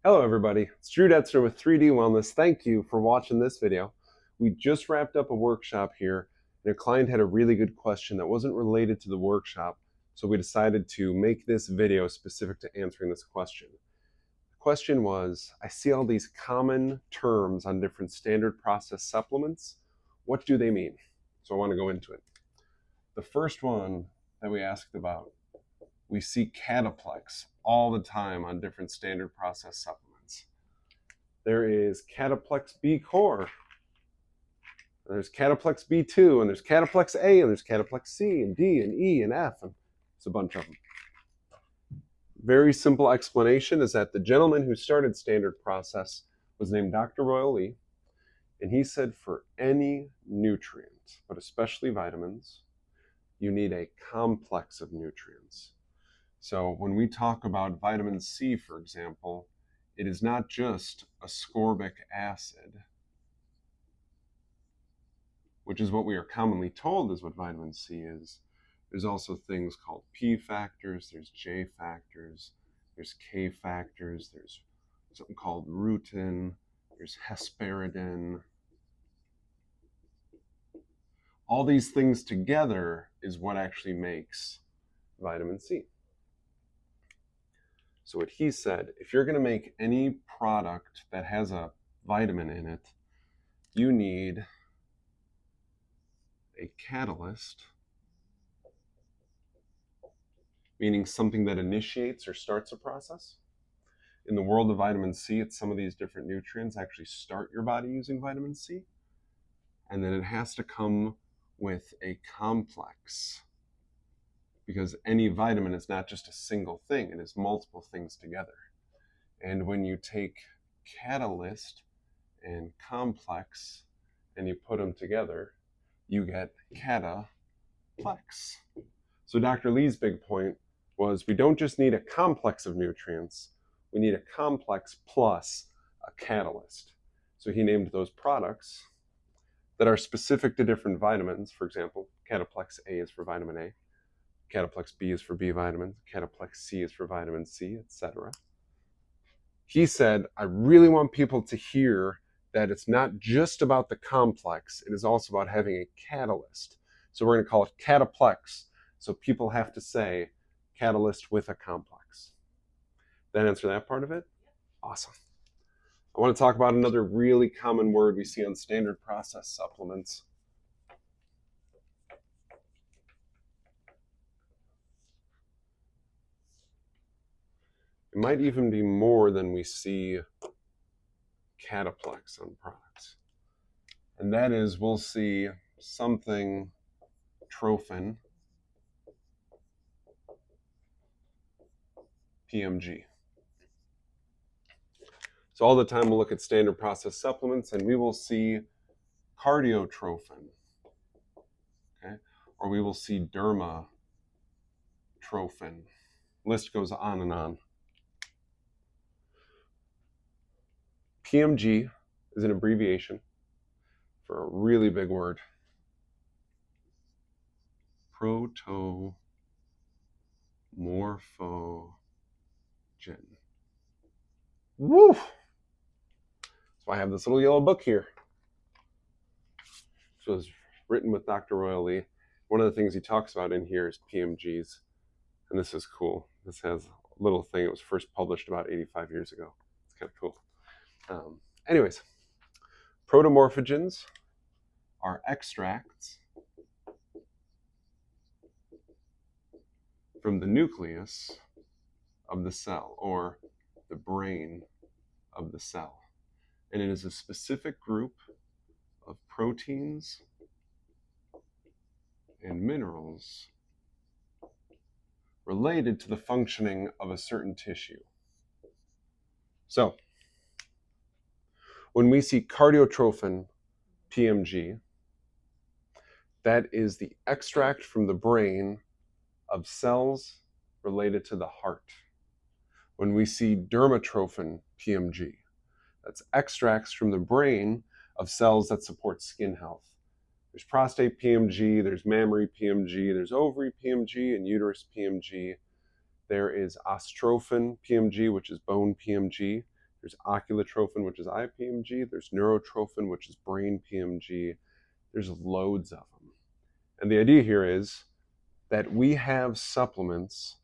Hello everybody, it's Drew Detzner with 3D Wellness. Thank you for watching this video. We just wrapped up a workshop here and a client had a really good question that wasn't related to the workshop, so we decided to make this video specific to answering this question. The question was, I see all these common terms on different standard process supplements. What do they mean? So I want to go into it. The first one that we asked about, we see cataplex all the time on different standard process supplements. There is cataplex B core, there's cataplex B2, and there's cataplex A, and there's cataplex C, and D, and E, and F, and it's a bunch of them. Very simple explanation is that the gentleman who started standard process was named Dr. Royal Lee, and he said for any nutrient, but especially vitamins, you need a complex of nutrients. So when we talk about vitamin C, for example, it is not just ascorbic acid, which is what we are commonly told is what vitamin C is. There's also things called P factors, there's J factors, there's K factors, there's something called rutin, there's hesperidin. All these things together is what actually makes vitamin C. So what he said, if you're going to make any product that has a vitamin in it, you need a catalyst, meaning something that initiates or starts a process. In the world of vitamin C, it's some of these different nutrients actually start your body using vitamin C. And then it has to come with a complex, because any vitamin is not just a single thing, it is multiple things together. And when you take catalyst and complex and you put them together, you get cataplex. So Dr. Lee's big point was we don't just need a complex of nutrients, we need a complex plus a catalyst. So he named those products that are specific to different vitamins. For example, cataplex A is for vitamin A, cataplex B is for B vitamins, cataplex C is for vitamin C, etc. He said, I really want people to hear that it's not just about the complex, it is also about having a catalyst. So we're going to call it cataplex. So people have to say catalyst with a complex. That answer that part of it? Awesome. I want to talk about another really common word we see on standard process supplements. It might even be more than we see cataplex on products. And that is, we'll see something trophin, PMG. So all the time we'll look at standard process supplements and we will see cardiotrophin, okay? Or we will see dermatrophin. List goes on and on. PMG is an abbreviation for a really big word. Protomorphogen. Woo! So I have this little yellow book here. This was written with Dr. Royal Lee. One of the things he talks about in here is PMGs. And this is cool. This has a little thing. It was first published about 85 years ago. It's kind of cool. Anyways, protomorphogens are extracts from the nucleus of the cell, or the brain of the cell. And it is a specific group of proteins and minerals related to the functioning of a certain tissue. So, when we see cardiotrophin, PMG, that is the extract from the brain of cells related to the heart. When we see dermatrophin, PMG, that's extracts from the brain of cells that support skin health. There's prostate PMG, there's mammary PMG, there's ovary PMG, and uterus PMG. There is ostrophin PMG, which is bone PMG. There's oculotrophin, which is eye PMG. There's neurotrophin, which is brain PMG. There's loads of them. And the idea here is that we have supplements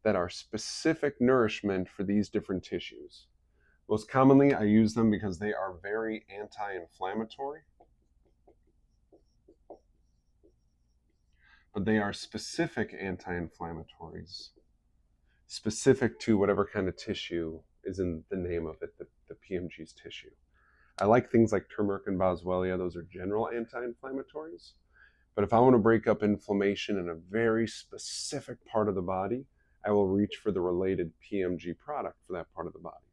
that are specific nourishment for these different tissues. Most commonly, I use them because they are very anti-inflammatory. But they are specific anti-inflammatories, specific to whatever kind of tissue is in the name of it, the PMG's tissue. I like things like turmeric and boswellia. Those are general anti-inflammatories. But if I want to break up inflammation in a very specific part of the body, I will reach for the related PMG product for that part of the body.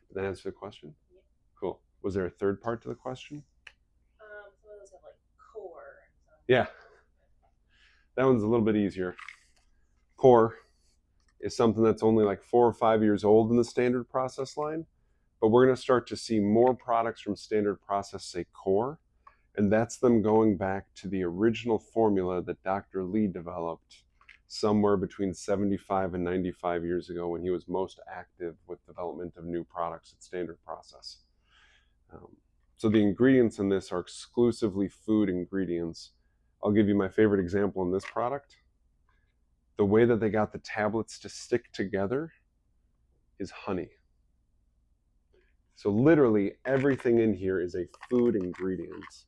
Did that answer the question? Yeah. Cool. Was there a third part to the question? Some of those have like core. Yeah. That one's a little bit easier. Core is something that's only like 4 or 5 years old in the standard process line, but we're going to start to see more products from standard process say core, and that's them going back to the original formula that Dr. Lee developed somewhere between 75 and 95 years ago when he was most active with development of new products at standard process. So the ingredients in this are exclusively food ingredients. I'll give you my favorite example in this product. The way that they got the tablets to stick together is honey. So literally everything in here is a food ingredient.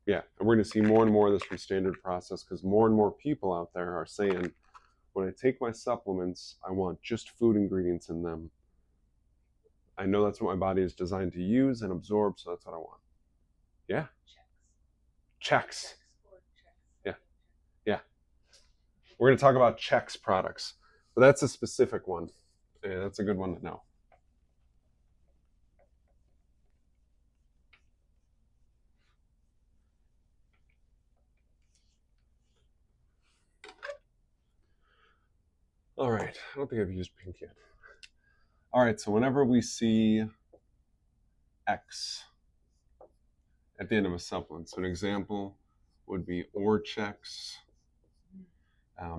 Yeah, and we're going to see more and more of this from standard process because more and more people out there are saying, when I take my supplements, I want just food ingredients in them. I know that's what my body is designed to use and absorb, so that's what I want. Yeah? Checks. Yeah. Yeah. We're going to talk about Chex products, but that's a specific one. Yeah, that's a good one to know. All right, I don't think I've used pink yet. All right, so whenever we see X at the end of a supplement, so an example would be Orchex.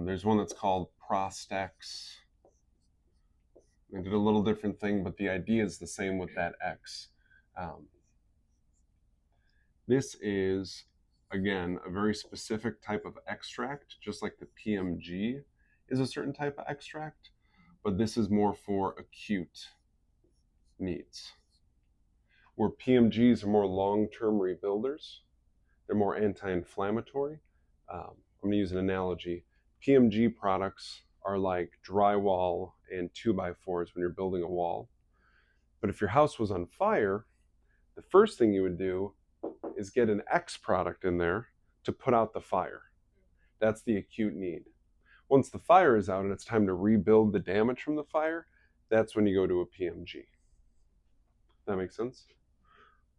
There's one that's called Prostex. They did a little different thing, but the idea is the same with that X. This is, again, a very specific type of extract, just like the PMG is a certain type of extract, but this is more for acute needs. Where PMGs are more long-term rebuilders, they're more anti-inflammatory. I'm going to use an analogy. PMG products are like drywall and 2x4s when you're building a wall. But if your house was on fire, the first thing you would do is get an X product in there to put out the fire. That's the acute need. Once the fire is out and it's time to rebuild the damage from the fire, that's when you go to a PMG. That makes sense?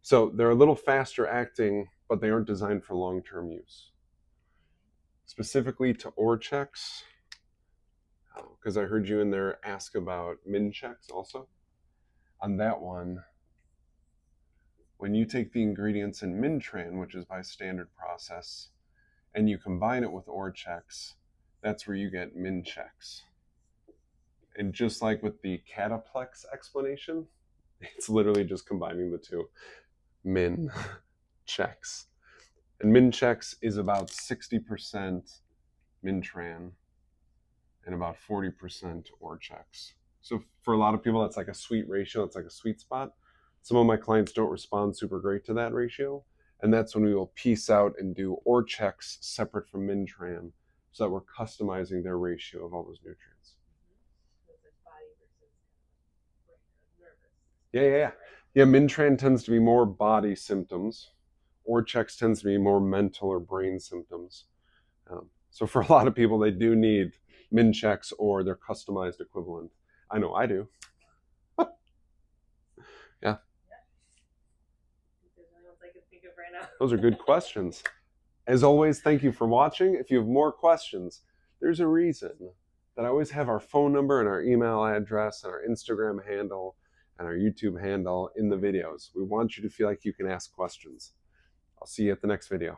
So they're a little faster acting, but they aren't designed for long-term use. Specifically to Orchex, because I heard you in there ask about Minchex also. On that one, when you take the ingredients in Mintran, which is by standard process, and you combine it with Orchex, that's where you get Minchex. And just like with the Cataplex explanation, it's literally just combining the two. Minchex. And Minchex is about 60% Mintran and about 40% Orchex. So for a lot of people, that's like a sweet ratio. It's like a sweet spot. Some of my clients don't respond super great to that ratio. And that's when we will piece out and do Orchex separate from Mintran so that we're customizing their ratio of all those nutrients. Yeah. Mintran tends to be more body symptoms. Orchex tends to be more mental or brain symptoms. So for a lot of people, they do need Minchex or their customized equivalent. I know I do. Yeah. Those are good questions. As always, thank you for watching. If you have more questions, there's a reason that I always have our phone number and our email address and our Instagram handle and our YouTube handle in the videos. We want you to feel like you can ask questions. I'll see you at the next video.